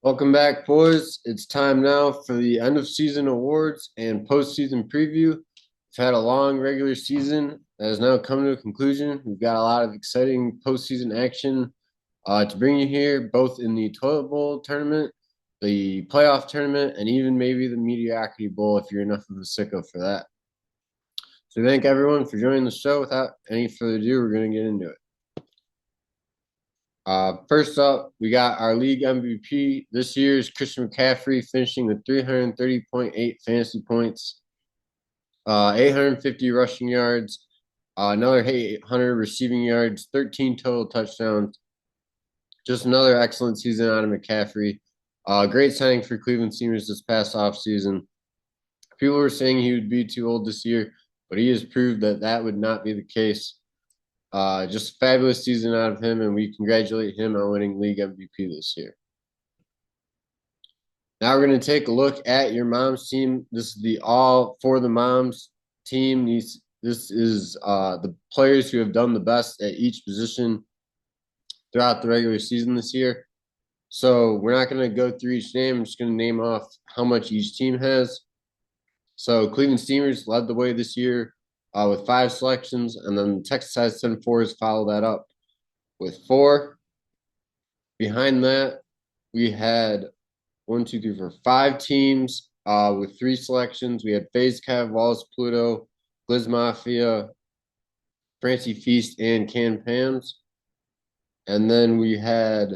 Welcome back, boys. It's time now for the end of season awards and postseason preview. We've had a long regular season that has now come to a conclusion. We've got a lot of exciting postseason action to bring you here, both in the Toilet Bowl tournament, the playoff tournament, and even maybe the Mediocrity Bowl if you're enough of a sicko for that. So thank everyone for joining the show. Without any further ado, we're going to get into it. First up, we got our league MVP this year is Christian McCaffrey, finishing with 330.8 fantasy points, 850 rushing yards, another 800 receiving yards, 13 total touchdowns. Just another excellent season out of McCaffrey. Great signing for Cleveland Steamers this past offseason. People were saying he would be too old this year, but he has proved that that would not be the case. Just a fabulous season out of him, and we congratulate him on winning league MVP this year. Now we're going to take a look at your mom's team. This is the all for the moms team. This is the players who have done the best at each position throughout the regular season this year. So we're not going to go through each name. I'm just going to name off how much each team has. So Cleveland Steamers led the way this year with 5 selections, and then Texas High 7-4s followed that up with 4. Behind that, we had 5 teams with 3 selections. We had FaZe Cav, Wallace Pluto, Gliz Mafia, Francie Feast, and Can Pams. And then we had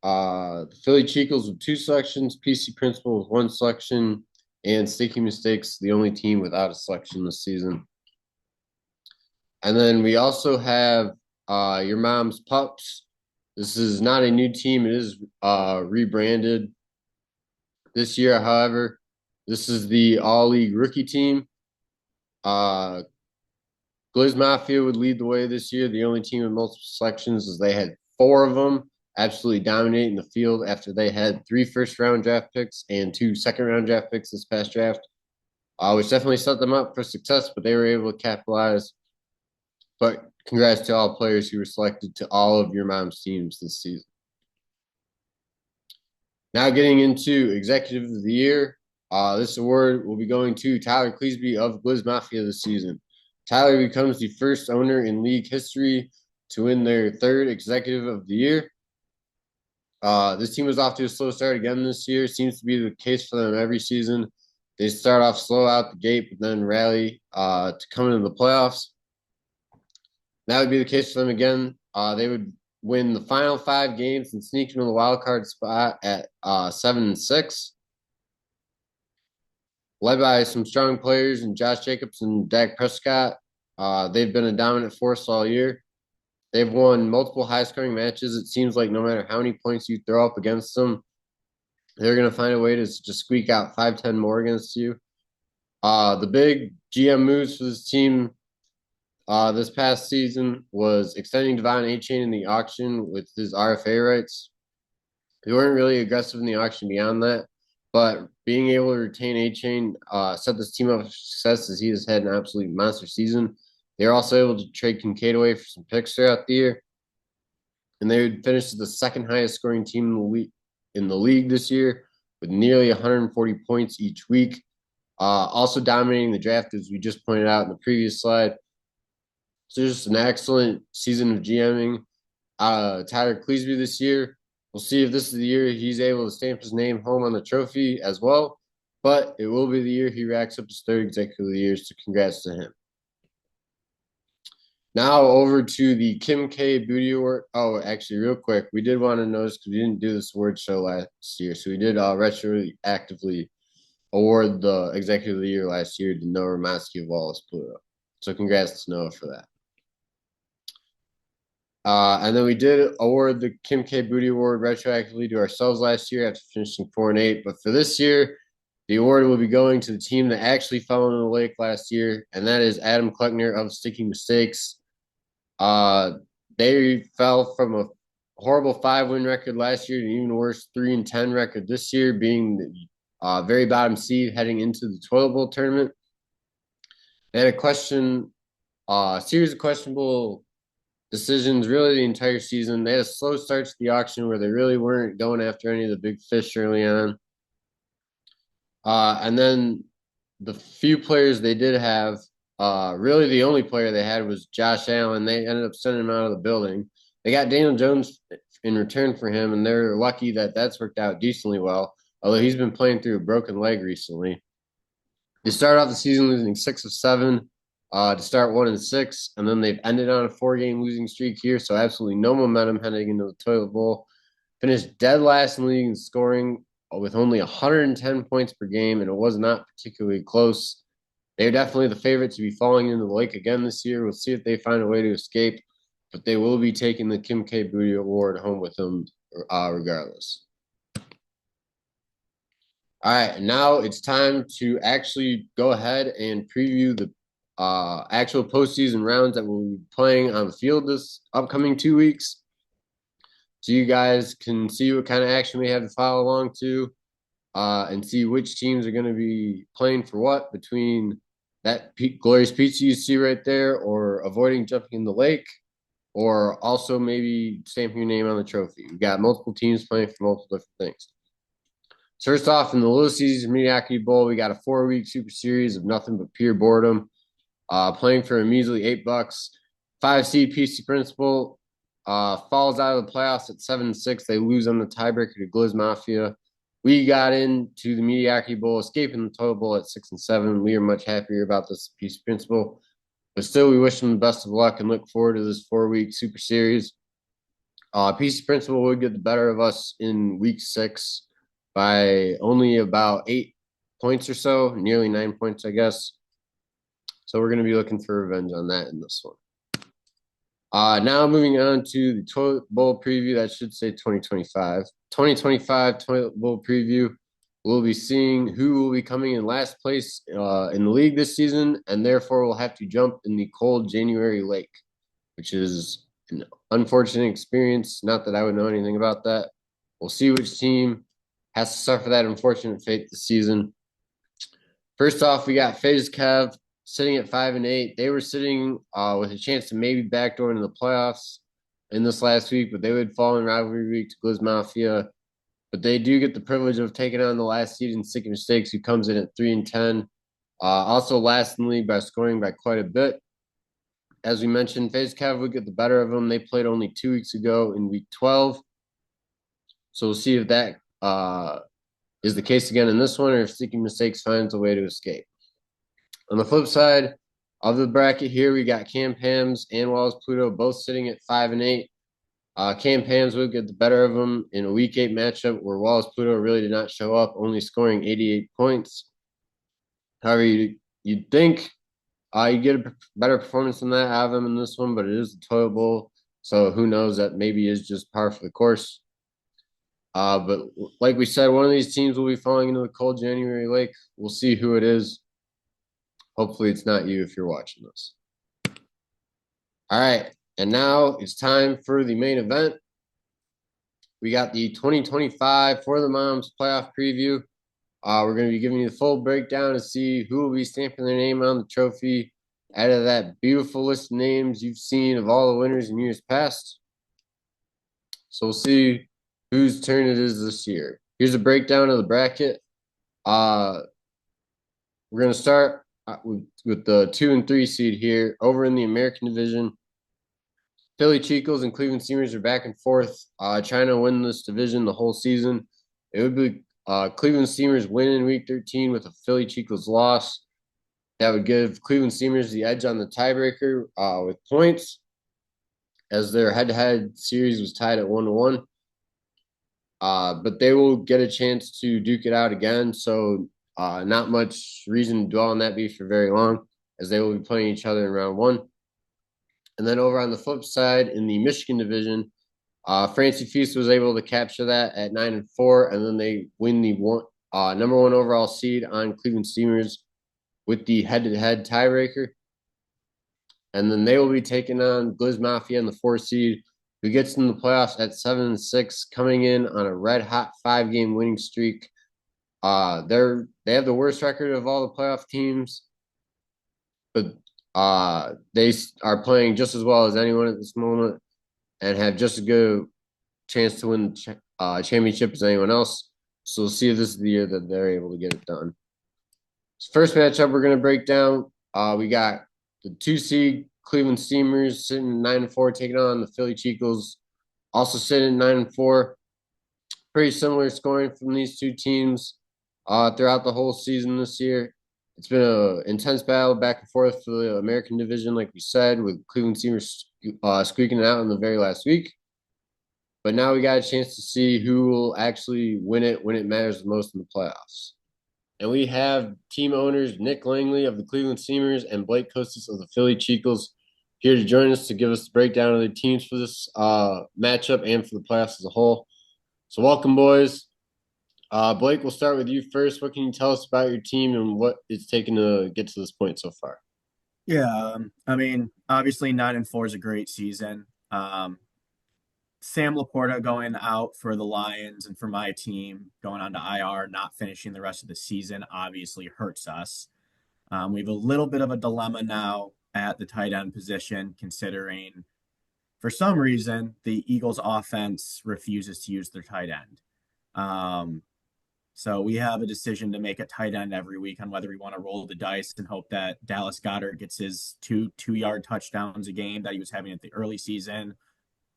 the Philly Chicos with 2 selections, PC Principal with 1 selection, and Sticky Mistakes, the only team without a selection this season. And then we also have your mom's pups. This is not a new team. It is rebranded this year. However, this is the all-league rookie team. Gliz Mafia would lead the way this year. The only team with multiple selections is they had 4 of them absolutely dominating the field after they had 3 first-round draft picks and 2 second-round draft picks this past draft, which definitely set them up for success, but they were able to capitalize. But congrats to all players who were selected to all of your mom's teams this season. Now getting into Executive of the Year, this award will be going to Tyler Cleesby of Gliz Mafia this season. Tyler becomes the first owner in league history to win their 3rd Executive of the Year. This team was off to a slow start again this year. Seems to be the case for them every season. They start off slow out the gate, but then rally to come into the playoffs. That would be the case for them again. They would win the final 5 games and sneak into the wild card spot at 7-6. Led by some strong players in Josh Jacobs and Dak Prescott. They've been a dominant force all year. They've won multiple high-scoring matches. It seems like no matter how many points you throw up against them, they're going to find a way to just squeak out 5-10 more against you. The big GM moves for this team this past season was extending Devon Achane in the auction with his RFA rights. They weren't really aggressive in the auction beyond that, but being able to retain Achane set this team up for success as he has had an absolute monster season. They were also able to trade Kincaid away for some picks throughout the year, and they would finish as the 2nd highest scoring team in the league this year with nearly 140 points each week. Also dominating the draft, as we just pointed out in the previous slide. So just an excellent season of GMing. Tyler Cleesby this year. We'll see if this is the year he's able to stamp his name home on the trophy as well. But it will be the year he racks up his 3rd Executive of the Year, so congrats to him. Now over to the Kim K. Booty Award. Oh, actually, real quick, we did want to notice because we didn't do this award show last year. So we did retroactively award the Executive of the Year last year to Noah Romaski of Wallace Pluto. So congrats to Noah for that. And then we did award the Kim K. Booty Award retroactively to ourselves last year after finishing 4-8. But for this year, the award will be going to the team that actually fell into the lake last year, and that is Adam Kleckner of Sticky Mistakes. They fell from a horrible 5-win record last year to an even worse 3-10 record this year, being the very bottom seed heading into the Toilet Bowl tournament. They had a series of questionable decisions really the entire season. They had a slow start to the auction where they really weren't going after any of the big fish early on. And then the few players they did have, really the only player they had was Josh Allen. They ended up sending him out of the building. They got Daniel Jones in return for him, and they're lucky that that's worked out decently well, although he's been playing through a broken leg recently. They started off the season losing 6 of 7 to start 1-6, and then they've ended on a 4-game losing streak here, so absolutely no momentum heading into the toilet bowl. Finished dead last in the league in scoring with only 110 points per game, and it was not particularly close. They're definitely the favorite to be falling into the lake again this year. We'll see if they find a way to escape, but they will be taking the Kim K. Booty Award home with them regardless. All right, now it's time to actually go ahead and preview the actual postseason rounds that we'll be playing on the field this upcoming 2 weeks. So you guys can see what kind of action we have to follow along to and see which teams are going to be playing for what between that glorious pizza you see right there or avoiding jumping in the lake or also maybe stamping your name on the trophy. We've got multiple teams playing for multiple different things. So first off, in the Little Caesars Mediocrity Bowl, we got a 4-week super series of nothing but pure boredom. Playing for a measly $8. 5 seed PC Principal falls out of the playoffs at 7-6. They lose on the tiebreaker to Gliz Mafia. We got into the Mediocrity Bowl, escaping the total bowl at 6-7. We are much happier about this PC Principal, but still, we wish them the best of luck and look forward to this 4-week super series. PC Principal would get the better of us in week 6 by only about 8 points or so, nearly 9 points, I guess. So we're going to be looking for revenge on that in this one. Now moving on to the Toilet Bowl preview. That should say 2025. 2025 Toilet Bowl preview. We'll be seeing who will be coming in last place in the league this season, and therefore will have to jump in the cold January lake, which is an unfortunate experience. Not that I would know anything about that. We'll see which team has to suffer that unfortunate fate this season. First off, we got FaZe Kev sitting at 5-8. They were sitting with a chance to maybe backdoor into the playoffs in this last week, but they would fall in rivalry week to Gliz Mafia. But they do get the privilege of taking on the last seed in Sticky Mistakes, who comes in at 3-10. Also last in the league by scoring by quite a bit. As we mentioned, FaZe Kev would get the better of them. They played only 2 weeks ago in week 12. So we'll see if that is the case again in this one, or if Sticky Mistakes finds a way to escape. On the flip side of the bracket here, we got Cam Pams and Wallace Pluto both sitting at 5-8. Cam Pams would get the better of them in a week 8 matchup where Wallace Pluto really did not show up, only scoring 88 points. However, you'd think you get a better performance than that out of them in this one, but it is the Toilet Bowl, so who knows, that maybe is just par for the course. But like we said, one of these teams will be falling into the cold January lake. We'll see who it is. Hopefully it's not you if you're watching this. All right, and now it's time for the main event. We got the 2025 For the Moms playoff preview. We're going to be giving you the full breakdown to see who will be stamping their name on the trophy out of that beautiful list of names you've seen of all the winners in years past. So we'll see whose turn it is this year. Here's a breakdown of the bracket. We're going to start with the 2 and 3 seed here. Over in the American division, Philly Chicos and Cleveland Steamers are back and forth, trying to win this division the whole season. It would be Cleveland Steamers win in week 13 with a Philly Chicos loss. That would give Cleveland Steamers the edge on the tiebreaker with points, as their head-to-head series was tied at 1-1. But they will get a chance to duke it out again, so not much reason to dwell on that beef for very long, as they will be playing each other in round 1. And then over on the flip side, in the Michigan division, Francie Feast was able to capture that at 9-4, and then they win the number 1 overall seed on Cleveland Steamers with the head-to-head tiebreaker. And then they will be taking on Gliz Mafia in the 4 seed, who gets in the playoffs at 7-6, coming in on a red-hot 5-game winning streak. They have the worst record of all the playoff teams, but They are playing just as well as anyone at this moment and have just as good a chance to win the championship as anyone else. So we'll see if this is the year that they're able to get it done. First matchup we're going to break down. We got the 2 seed Cleveland Steamers sitting 9-4, taking on the Philly Chicos, also sitting 9-4. Pretty similar scoring from these two teams throughout the whole season this year. It's been an intense battle back and forth for the American division, like we said, with Cleveland Steamers squeaking it out in the very last week. But now we got a chance to see who will actually win it when it matters the most in the playoffs. And we have team owners Nick Langley of the Cleveland Steamers and Blake Kostis of the Philly Chicos here to join us to give us the breakdown of the teams for this matchup and for the playoffs as a whole. So welcome, boys. Blake, we'll start with you first. What can you tell us about your team and what it's taken to get to this point so far? Yeah, I mean, obviously 9-4 is a great season. Sam Laporta going out for the Lions and for my team going on to IR, not finishing the rest of the season, obviously hurts us. We have a little bit of a dilemma now at the tight end position, considering for some reason the Eagles' offense refuses to use their tight end. So we have a decision to make at tight end every week on whether we want to roll the dice and hope that Dallas Goedert gets his two-yard touchdowns a game that he was having at the early season,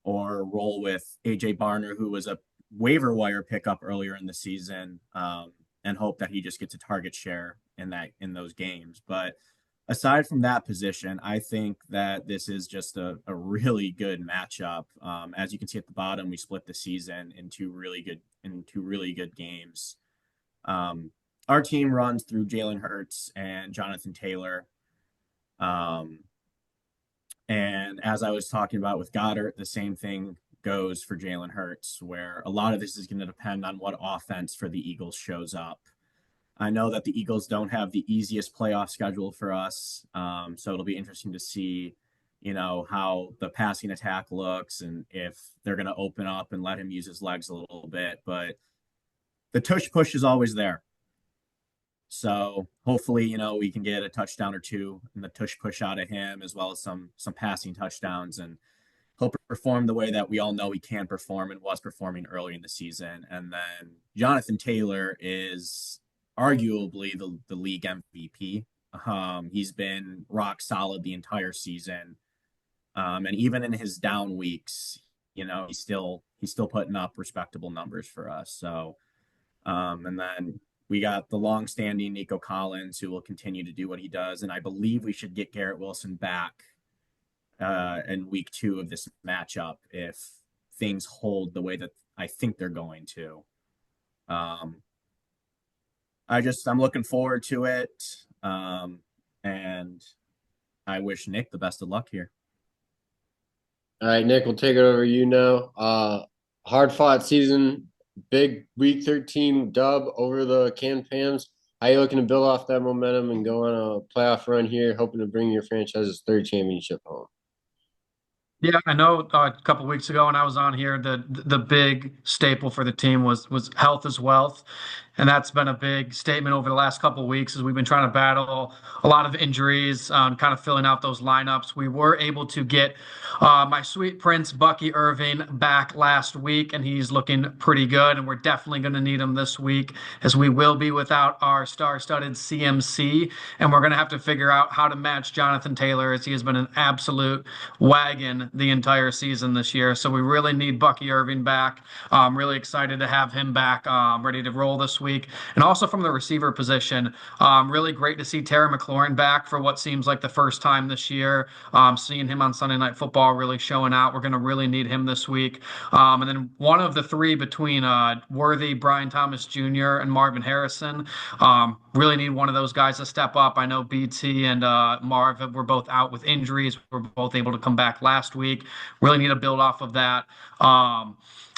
or roll with AJ Barner, who was a waiver wire pickup earlier in the season, and hope that he just gets a target share in those games. But aside from that position, I think that this is just a really good matchup. As you can see at the bottom, we split the season into really good games. Our team runs through Jalen Hurts and Jonathan Taylor. And as I was talking about with Goddard, the same thing goes for Jalen Hurts, where a lot of this is going to depend on what offense for the Eagles shows up. I know that the Eagles don't have the easiest playoff schedule for us, so it'll be interesting to see, how the passing attack looks and if they're going to open up and let him use his legs a little bit. But the tush push is always there. So hopefully, we can get a touchdown or two and the tush push out of him, as well as some passing touchdowns, and he'll perform the way that we all know he can perform and was performing early in the season. And then Jonathan Taylor is arguably the league MVP. He's been rock solid the entire season. And even in his down weeks, he's still putting up respectable numbers for us. So and then we got the long-standing Nico Collins, who will continue to do what he does, and I believe we should get Garrett Wilson back in week 2 of this matchup if things hold the way that I think they're going to. I'm looking forward to it, and I wish Nick the best of luck here. All right, Nick, we'll take it over you now. Hard fought season, big week 13 dub over the Can Pams. How you looking to build off that momentum and go on a playoff run here, hoping to bring your franchise's 3rd championship home? Yeah, I know a couple weeks ago when I was on here, the big staple for the team was health is wealth. And that's been a big statement over the last couple of weeks as we've been trying to battle a lot of injuries, kind of filling out those lineups. We were able to get my sweet prince, Bucky Irving, back last week, and he's looking pretty good. And we're definitely going to need him this week, as we will be without our star-studded CMC. And we're going to have to figure out how to match Jonathan Taylor, as he has been an absolute wagon the entire season this year. So we really need Bucky Irving back. I'm really excited to have him back, ready to roll this week. And also from the receiver position, really great to see Terry McLaurin back for what seems like the first time this year. Seeing him on Sunday Night Football really showing out. We're going to really need him this week. And then one of the three between Worthy, Brian Thomas Jr., and Marvin Harrison. Really need one of those guys to step up. I know BT and Marv were both out with injuries. We're both able to come back last week. Really need to build off of that.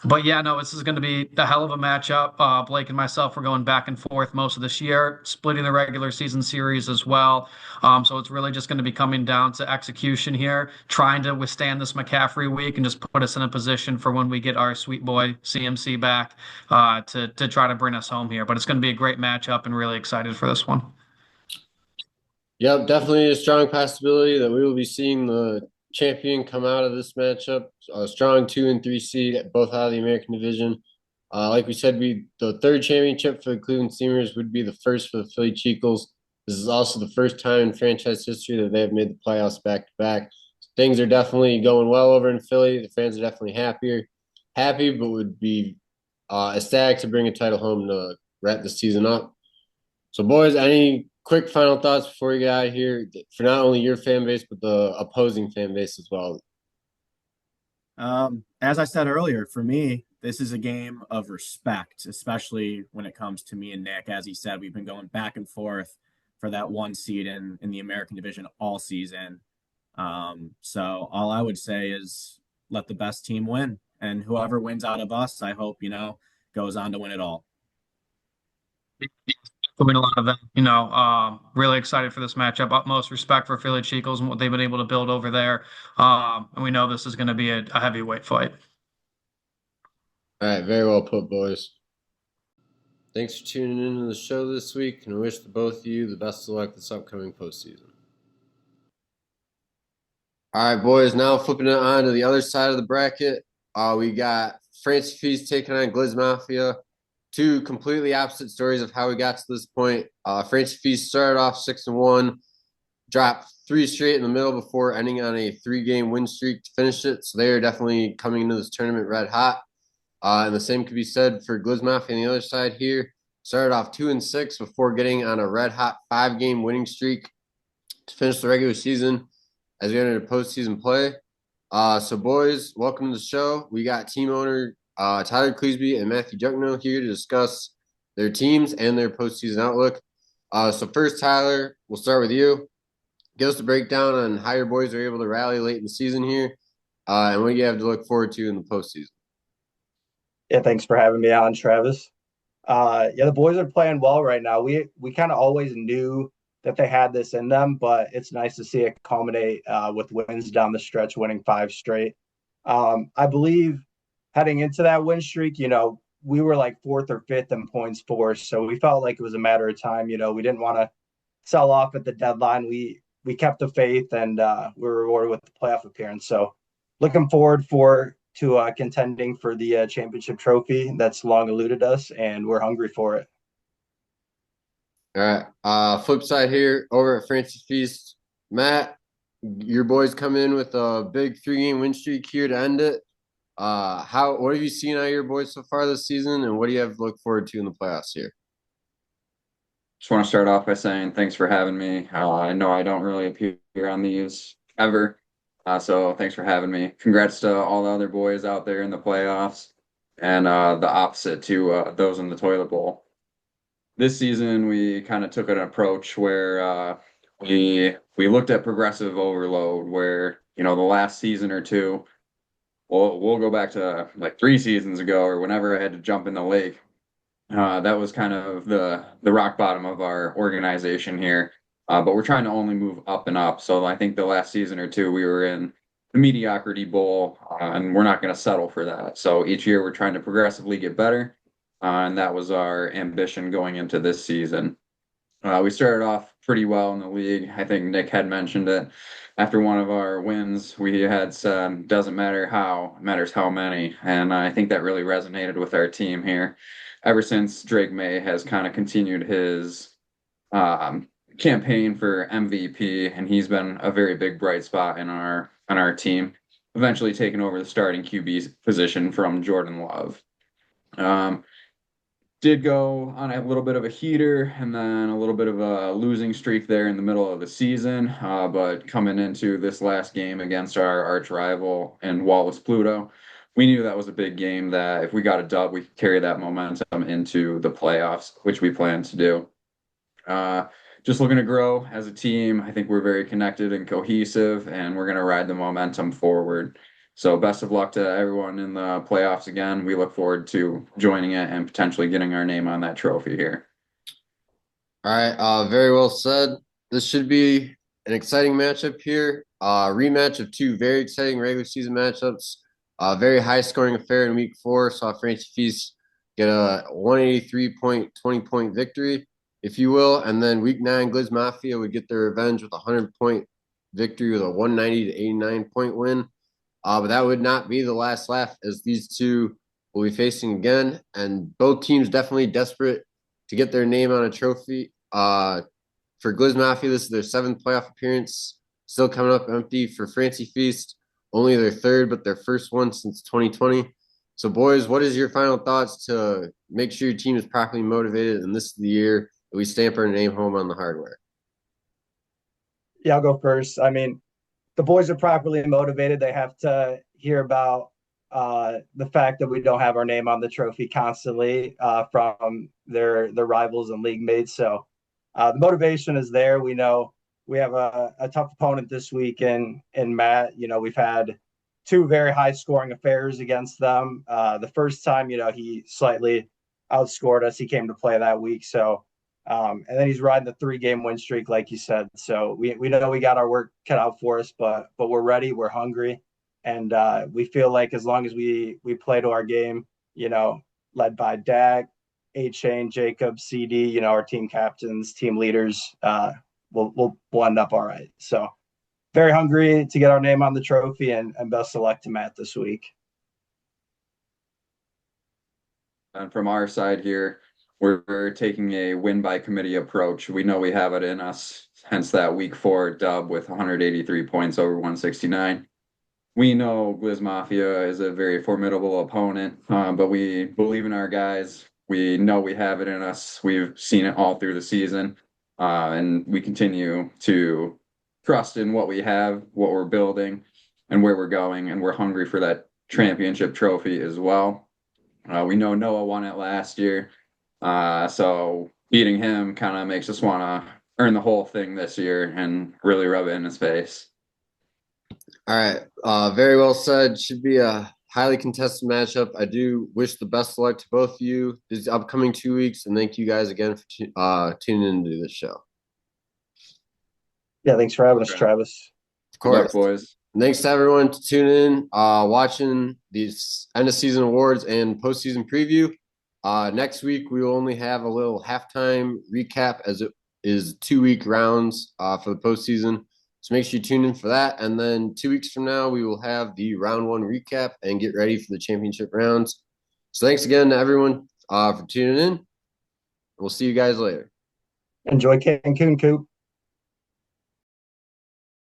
But yeah, no, this is going to be a hell of a matchup. Blake and myself are going back and forth most of this year, splitting the regular season series as well. So it's really just going to be coming down to execution here, trying to withstand this McCaffrey week and just put us in a position for when we get our sweet boy CMC back to try to bring us home here. But it's going to be a great matchup and really excited for this one. Yep, definitely a strong possibility that we will be seeing the champion come out of this matchup. A strong 2 and 3 seed, both out of the American Division. Like we said, the third championship for the Cleveland Steamers would be the first for the Philly Cheekles. This is also the first time in franchise history that they have made the playoffs back to back. Things are definitely going well over in Philly. The fans are definitely happy, but would be ecstatic to bring a title home to wrap the season up. So, boys, any quick final thoughts before we get out of here for not only your fan base, but the opposing fan base as well? As I said earlier, for me, this is a game of respect, especially when it comes to me and Nick. As he said, we've been going back and forth for that one seed in the American Division all season. So all I would say is let the best team win, and whoever wins out of us, I hope goes on to win it all. I mean, a lot of them, really excited for this matchup. Utmost respect for Philly Cheekles and what they've been able to build over there. And we know this is going to be a heavyweight fight. All right, very well put, boys. Thanks for tuning into the show this week, and I wish the both of you the best of luck this upcoming postseason. All right, boys, now flipping it on to the other side of the bracket. We got Francie Feast taking on Gliz Mafia. Two completely opposite stories of how we got to this point. Francie Feast started off 6-1, dropped 3 straight in the middle before ending on a 3-game win streak to finish it. So they are definitely coming into this tournament red hot. And the same could be said for Gliz Mafia on the other side here. Started off 2-6 before getting on a red hot 5-game winning streak to finish the regular season as we enter postseason play. So, boys, welcome to the show. We got team owner Tyler Cleesby and Matthew Junkno here to discuss their teams and their postseason outlook. So first, Tyler, we'll start with you. Give us a breakdown on how your boys are able to rally late in the season here, and what you have to look forward to in the postseason. Yeah, thanks for having me on, Travis. The boys are playing well right now. We kind of always knew that they had this in them, but it's nice to see it culminate with wins down the stretch, winning 5 straight. I believe heading into that win streak, we were like 4th or 5th in points forced, so we felt like it was a matter of time. We didn't want to sell off at the deadline. We kept the faith, and we were rewarded with the playoff appearance. So looking forward to contending for the championship trophy that's long eluded us, and we're hungry for it. All right. Flip side here over at Francis Feast. Matt, your boys come in with a big 3-game win streak here to end it. What have you seen out of your boys so far this season, and what do you have to look forward to in the playoffs here? Just want to start off by saying thanks for having me. I know I don't really appear on these ever, so thanks for having me. Congrats to all the other boys out there in the playoffs, and the opposite to those in the toilet bowl. This season, we kind of took an approach where we looked at progressive overload, where the last season or two. We'll go back to like 3 seasons ago or whenever I had to jump in the lake. That was kind of the rock bottom of our organization here. But we're trying to only move up and up. So I think the last season or two we were in the mediocrity bowl, and we're not going to settle for that. So each year we're trying to progressively get better, and that was our ambition going into this season. We started off pretty well in the league. I think Nick had mentioned it. After one of our wins, we had said, doesn't matter how, it matters how many. And I think that really resonated with our team here. Ever since Drake May has kind of continued his campaign for MVP, and he's been a very big bright spot in our team, eventually taking over the starting QB position from Jordan Love. Did go on a little bit of a heater and then a little bit of a losing streak there in the middle of the season. But coming into this last game against our arch rival in Wallace Pluto, we knew that was a big game that if we got a dub, we could carry that momentum into the playoffs, which we plan to do. Just looking to grow as a team. I think we're very connected and cohesive, and we're going to ride the momentum forward. So best of luck to everyone in the playoffs again. We look forward to joining it and potentially getting our name on that trophy here. All right, very well said. This should be an exciting matchup here. Rematch of 2 very exciting regular season matchups. Very high-scoring affair in Week 4. Saw Francie Feast get a 183-20-point victory. if you will. And then week 9, Gliz Mafia would get their revenge with a 100-point victory with a 190 to 89-point win. But that would not be the last laugh, as these two will be facing again. And both teams definitely desperate to get their name on a trophy. For Gliz Mafia, this is their 7th playoff appearance, still coming up empty. For Francie Feast, only their 3rd, but their first one since 2020. So, boys, what is your final thoughts to make sure your team is properly motivated, and this is the year that we stamp our name home on the hardware? Yeah, I'll go first. I mean, the boys are properly motivated. They have to hear about the fact that we don't have our name on the trophy constantly from their rivals and league mates. So the motivation is there. We know we have a tough opponent this week in Matt. You know, we've had 2 very high scoring affairs against them. The first time, you know, he slightly outscored us. He came to play that week. So and then he's riding the 3-game win streak, like you said. So we know we got our work cut out for us, but we're ready, we're hungry, and we feel like as long as we play to our game, you know, led by Dak, A-Chain, Jacob, CD, you know, our team captains, team leaders, we'll end up all right. So very hungry to get our name on the trophy, and best of luck to Matt this week. And from our side here, we're taking a win by committee approach. We know we have it in us, hence that week 4 dub with 183 points over 169. We know Gliz Mafia is a very formidable opponent, but we believe in our guys. We know we have it in us. We've seen it all through the season, and we continue to trust in what we have, what we're building, and where we're going, and we're hungry for that championship trophy as well. We know Noah won it last year. So beating him kind of makes us want to earn the whole thing this year and really rub it in his face. All right. Very well said. Should be a highly contested matchup. I do wish the best of luck to both of you these upcoming 2 weeks, and thank you guys again for tuning in to this show. Yeah, thanks for having us, Travis. Of course. Good luck, boys. Thanks to everyone to tune in, watching these end of season awards and postseason preview. Next week we will only have a little halftime recap, as it is 2-week rounds for the postseason. So make sure you tune in for that. And then 2 weeks from now, we will have the round 1 recap and get ready for the championship rounds. So thanks again to everyone for tuning in. We'll see you guys later. Enjoy Cancun, Coop.